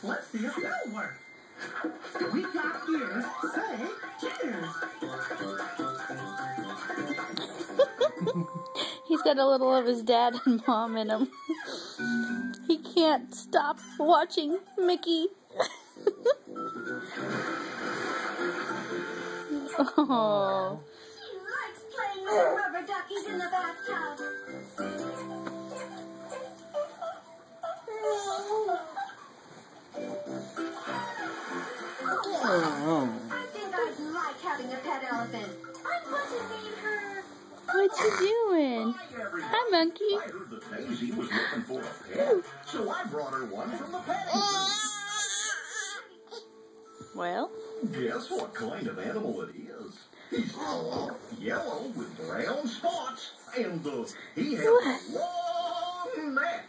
Let's see if that'll work. We got ears. Say cheers. He's got a little of his dad and mom in him. He can't stop watching Mickey. Oh. He likes playing with rubber duckies in the bathtub. I think I'd like having a pet elephant. I'm going to name her. What you doing? Hi, monkey. I heard that Daisy was looking for a pet, so I brought her one from the pet store. Well? Guess what kind of animal it is? He's yellow with brown spots, and he has a long neck.